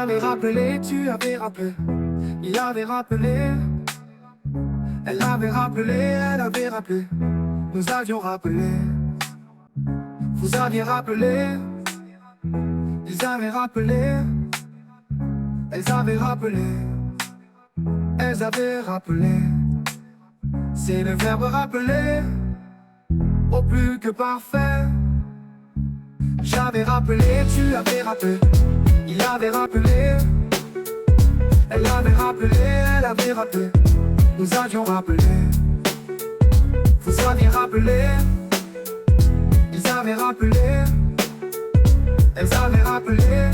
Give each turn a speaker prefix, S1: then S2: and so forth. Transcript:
S1: avait rappelé, tu avais rappelé. Il avait rappelé. Elle avait rappelé, elle avait rappelé. Nous avions rappelé. Vous aviez rappelé. Ils avaient rappelé. Elles avaient rappelé. Elles avaient rappelé. C'est le verbe rappeler. Au plus que parfait. J'avais rappelé, tu avais rappelé. Il avait rappelé. Elle avait rappelé, elle avait rappelé. Nous avions rappelé. Vous aviez rappelé. Ils avaient rappelé. Elles avaient rappelé.